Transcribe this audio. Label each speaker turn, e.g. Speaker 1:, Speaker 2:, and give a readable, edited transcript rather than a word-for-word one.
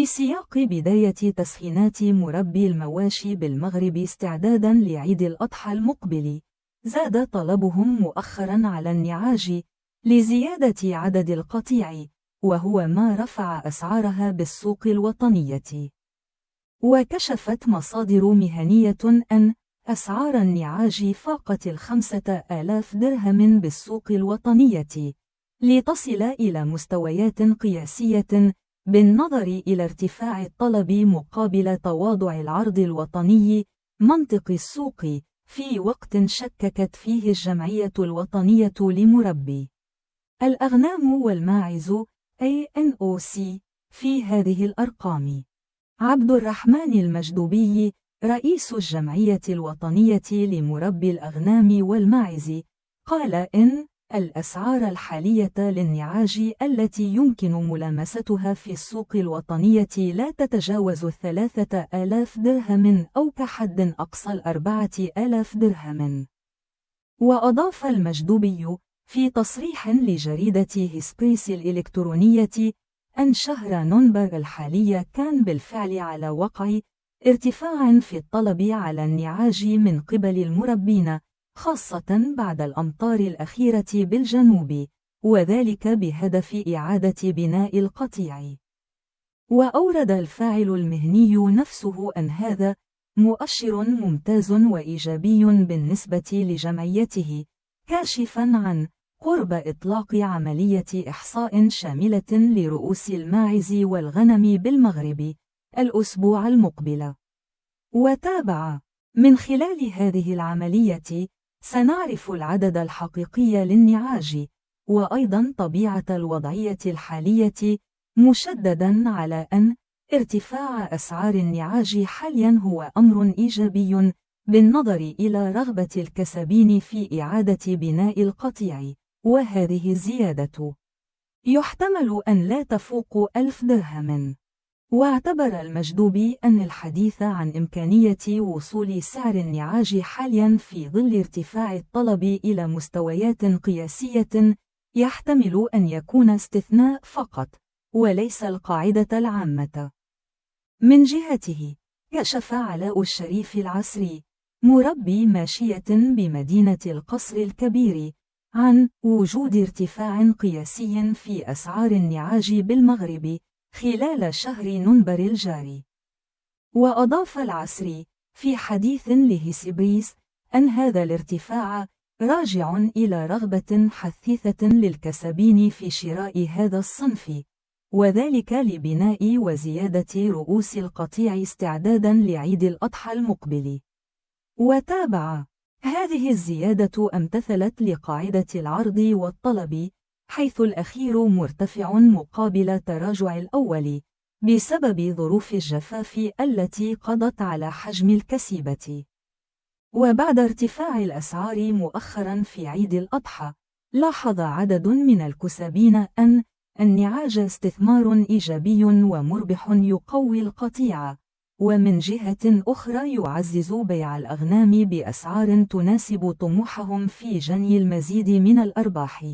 Speaker 1: في سياق بداية تسخينات مربي المواشي بالمغرب استعدادا لعيد الأضحى المقبل، زاد طلبهم مؤخرا على النعاج لزيادة عدد القطيع، وهو ما رفع أسعارها بالسوق الوطنية. وكشفت مصادر مهنية أن أسعار النعاج فاقت 5000 درهم بالسوق الوطنية، لتصل إلى مستويات قياسية بالنظر إلى ارتفاع الطلب مقابل تواضع العرض الوطني منطق السوق، في وقت شككت فيه الجمعية الوطنية لمربي الأغنام والماعز ANOC في هذه الأرقام. عبد الرحمن المجدوبي رئيس الجمعية الوطنية لمربي الأغنام والماعز قال إن الأسعار الحالية للنعاج التي يمكن ملامستها في السوق الوطنية لا تتجاوز 3000 درهم أو كحد أقصى 4000 درهم. وأضاف المجدوبي في تصريح لجريدة هسبريس الإلكترونية أن شهر نوفمبر الحالي كان بالفعل على وقع ارتفاع في الطلب على النعاج من قبل المربين، خاصة بعد الأمطار الأخيرة بالجنوب، وذلك بهدف إعادة بناء القطيع. وأورد الفاعل المهني نفسه أن هذا مؤشر ممتاز وإيجابي بالنسبة لجمعيته، كاشفا عن قرب إطلاق عملية إحصاء شاملة لرؤوس الماعز والغنم بالمغرب الأسبوع المقبل. وتابع: من خلال هذه العملية سنعرف العدد الحقيقي للنعاج، وأيضا طبيعة الوضعية الحالية، مشددا على أن ارتفاع أسعار النعاج حاليا هو أمر إيجابي بالنظر إلى رغبة الكسبين في إعادة بناء القطيع، وهذه الزيادة يحتمل أن لا تفوق 1000 درهم. واعتبر المجدوبي أن الحديث عن إمكانية وصول سعر النعاج حاليا في ظل ارتفاع الطلب إلى مستويات قياسية يحتمل أن يكون استثناء فقط وليس القاعدة العامة. من جهته كشف علاء الشريف العسري مربي ماشية بمدينة القصر الكبير عن وجود ارتفاع قياسي في أسعار النعاج بالمغرب خلال شهر نوفمبر الجاري. وأضاف العسري في حديث لهسبريس أن هذا الارتفاع راجع إلى رغبة حثيثة للكسبين في شراء هذا الصنف، وذلك لبناء وزيادة رؤوس القطيع استعدادا لعيد الأضحى المقبل. وتابع: هذه الزيادة امتثلت لقاعدة العرض والطلب، حيث الأخير مرتفع مقابل تراجع الأول بسبب ظروف الجفاف التي قضت على حجم الكسيبة. وبعد ارتفاع الأسعار مؤخرا في عيد الأضحى، لاحظ عدد من الكسبين أن النعاج استثمار إيجابي ومربح يقوي القطيع، ومن جهة أخرى يعزز بيع الأغنام بأسعار تناسب طموحهم في جني المزيد من الأرباح.